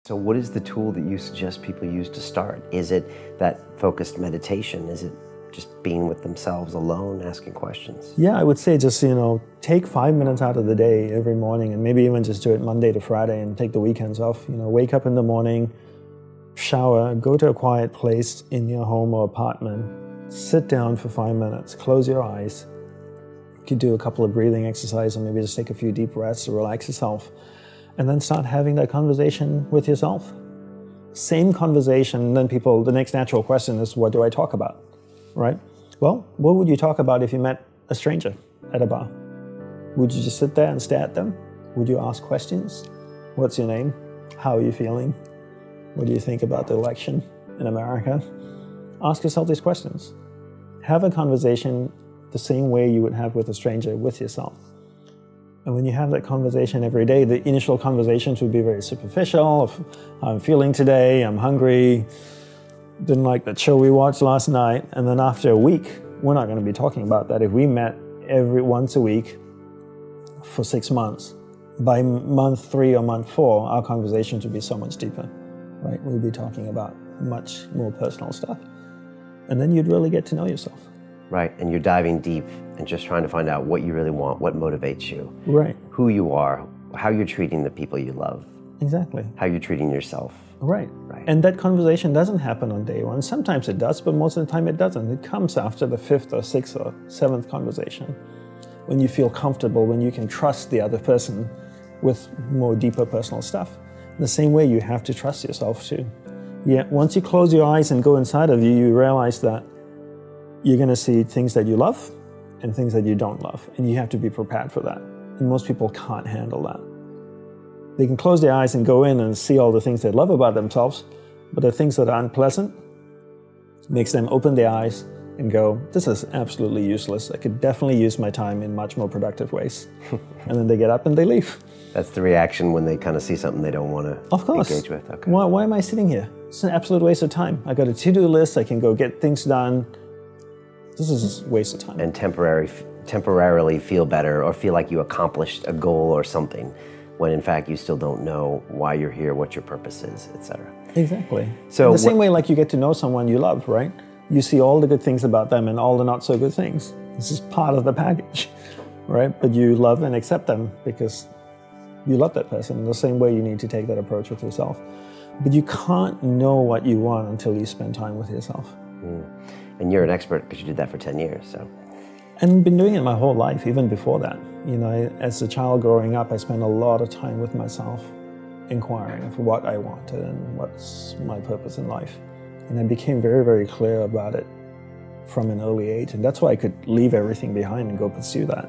So what is the tool that you suggest people use to start? Is it that focused meditation? Is it just being with themselves alone, asking questions? Yeah, I would say just, take 5 minutes out of the day every morning, and maybe even just do it Monday to Friday and take the weekends off. Wake up in the morning, shower, go to a quiet place in your home or apartment, sit down for 5 minutes, close your eyes. You could do a couple of breathing exercises, or maybe just take a few deep breaths to relax yourself, and then start having that conversation with yourself. Same conversation, then the next natural question is, what do I talk about, right? Well, what would you talk about if you met a stranger at a bar? Would you just sit there and stare at them? Would you ask questions? What's your name? How are you feeling? What do you think about the election in America? Ask yourself these questions. Have a conversation the same way you would have with a stranger with yourself. And when you have that conversation every day, the initial conversations would be very superficial. Of how I'm feeling today, I'm hungry, didn't like that show we watched last night. And then after a week, we're not going to be talking about that. If we met once a week for 6 months, by month 3 or month 4, our conversations would be so much deeper, right? We'd be talking about much more personal stuff. And then you'd really get to know yourself. Right, and you're diving deep and just trying to find out what you really want, what motivates you, right? Who you are, how you're treating the people you love. Exactly. How you're treating yourself. Right. And that conversation doesn't happen on day one. Sometimes it does, but most of the time it doesn't. It comes after the 5th or 6th or 7th conversation, when you feel comfortable, when you can trust the other person with more deeper personal stuff. In the same way, you have to trust yourself too. Yeah, once you close your eyes and go inside of you, you realize that you're going to see things that you love and things that you don't love, and you have to be prepared for that. And most people can't handle that. They can close their eyes and go in and see all the things they love about themselves, but the things that are unpleasant makes them open their eyes and go, this is absolutely useless. I could definitely use my time in much more productive ways. And then they get up and they leave. That's the reaction when they kind of see something they don't want to engage with. Okay. Why am I sitting here? It's an absolute waste of time. I got a to-do list. I can go get things done. This is a waste of time. And temporarily feel better or feel like you accomplished a goal or something, when in fact you still don't know why you're here, what your purpose is, etc. Exactly. So the same way like you get to know someone you love, right? You see all the good things about them and all the not so good things. This is part of the package, right? But you love and accept them because you love that person. In the same way you need to take that approach with yourself. But you can't know what you want until you spend time with yourself. And you're an expert because you did that for 10 years, so. And been doing it my whole life, even before that. As a child growing up, I spent a lot of time with myself, inquiring of what I wanted and what's my purpose in life. And I became very, very clear about it from an early age. And that's why I could leave everything behind and go pursue that.